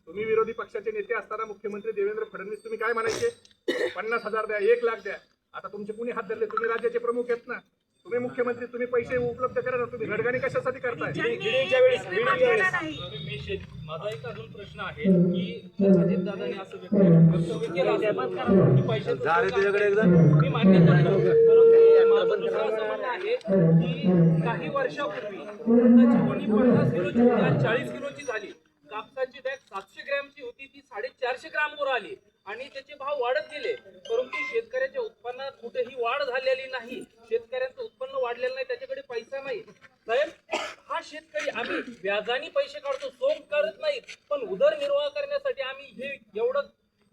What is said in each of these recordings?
तुम्ही विरोधी पक्षाचे नेते असताना मुख्यमंत्री देवेंद्र फडणवीस तुम्ही काय म्हणायचे? 50,000 द्या, 1 लाख द्या. आता तुमचे कुणी हात धरले? तुम्ही राज्याचे प्रमुख आहेत ना, तुम्ही मुख्यमंत्री, तुम्ही पैसे उपलब्ध करा ना. तुम्ही घडगाणी कशासाठी करताय? माझा एक अजून प्रश्न आहे की अजितदादांनी असं वक्तव्य केलं असेल की पैशाचं मी मान्य करतो, परंतु माझं दुसरं असं म्हणणं आहे की काही वर्षापूर्वी कापसाची गोणी 50 किलोची होती आणि 40 किलोची झाली. कापसाची बॅग 700 ग्रॅमची होती, ती 450 ग्रॅमवर आली आणि त्याचे भाव वाढत गेले. परंतु शेतकऱ्याच्या उत्पन्नात कुठेही वाढ झालेली नाही. शेतकऱ्यांचं उत्पन्न वाढलेलं नाही, त्याच्याकडे पैसा नाही. साहेब, हा शेतकरी आम्ही व्याजाने पैसे काढतो, सोंग करत नाही, पण उदरनिर्वाह करण्यासाठी आम्ही हे एवढं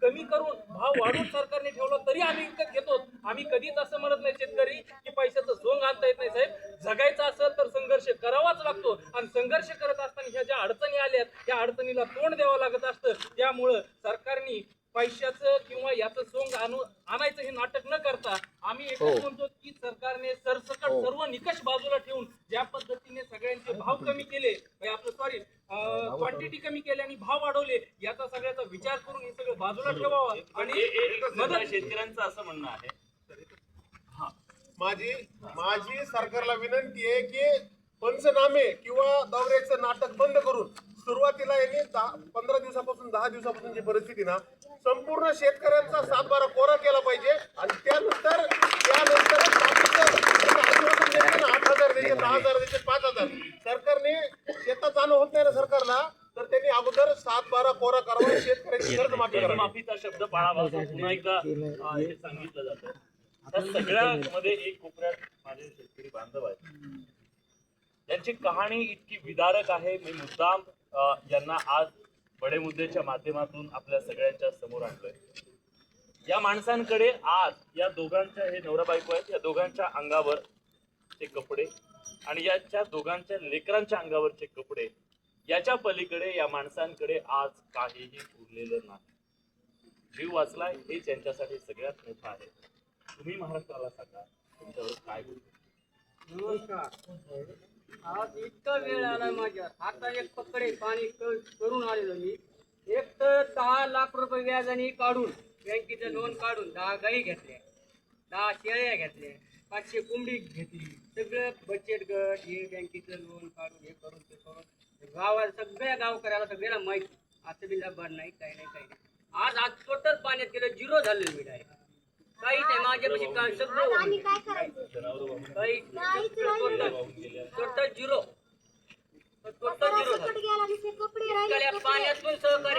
कमी करून भाव वाढवून सरकारने ठेवला तरी आम्ही विकत घेतो. आम्ही कधीच असं म्हणत नाही शेतकरी की पैशाचं सोंग आणता येत नाही. साहेब, जगायचं असेल तर संघर्ष करावाच लागतो आणि संघर्ष करत असताना ह्या ज्या अडचणी आल्यात त्या अडचणीला तोंड द्यावं लागत असतं. त्यामुळं सरकारने पैशाचं किंवा याचं सोंग आणायचं हे नाटक न करता आम्ही एकच म्हणतो की सरकारने सरसकट सर्व निकष बाजूला ठेवून ज्या पद्धतीने सगळ्यांचे भाव कमी केले, आपलं क्वांटिटी कमी केली आणि भाव वाढवले, याचा सगळ्याचा विचार करून हे सगळं बाजूला ठेवावा. आणि मदत शेतकऱ्यांचं असं म्हणणं आहे. माझी सरकारला विनंती आहे की पंचनामे किंवा दौऱ्याचं नाटक बंद करून सुरुवातीला यांनी 15 दिवसापासून 10 दिवसापासून परिस्थिती ना संपूर्ण शेतकऱ्यांचा 7-12 कोरा केला पाहिजे आणि त्यानंतर 8,000 द्यायचे, 10,000 द्यायचे, 5,000. सरकारने शेतात जाणं होत नाही ना सरकारला, तर त्यांनी अगोदर 7-12 कोरा करावा, शेतकऱ्यांची कर्जमाफी करावी. माफीचा शब्द पाळावा असं पुन्हा एकदा हे सांगितलं जातं. त्या सगळ्यामध्ये एक कोपऱ्यात माझे शेतकरी बांधव आहेत, त्यांची कहाणी इतकी विदारक आहे. मी मुद्दाम यांना आज बडे मुद्द्याच्या माध्यमातून आपल्या सगळ्यांच्या समोर आणलोय. या माणसांकडे आज या दोघांच्या, हे नवरा बायको आहेत, या दोघांच्या अंगावरचे कपडे आणि याच्या दोघांच्या लेकरांच्या अंगावरचे कपडे, याच्या पलीकडे या माणसांकडे आज काहीही उरलेलं नाही. जीव वाचलाय हे त्यांच्यासाठी सगळ्यात मोठं आहे. तुम्ही महाराष्ट्राला सांगा तुमच्यावर काय होईल. नमस्कार. आज इतका वेळ आला माझ्या आता एक पकडे पाणी करून आलेलो मी. एक तर 10 लाख रुपये व्याजाने काढून बँकेचं लोन काढून 10 गाई घेतल्या, 10 शेळ्या घेतल्या, 500 कोंबडी घेतली. सगळं बचत गट हे बँकेचं लोन काढून हे करून ते करून गावाला सगळ्या गावकऱ्याला सगळ्याला माहिती. असं बी लबाड नाही, काही नाही. आज टोटल पाण्यात गेलं, 0 झालेलं मी डायरेक्ट. काहीच नाही माझ्यापाशी, काय सगळं काही टोटल 0 पाण्यातून सहकार्य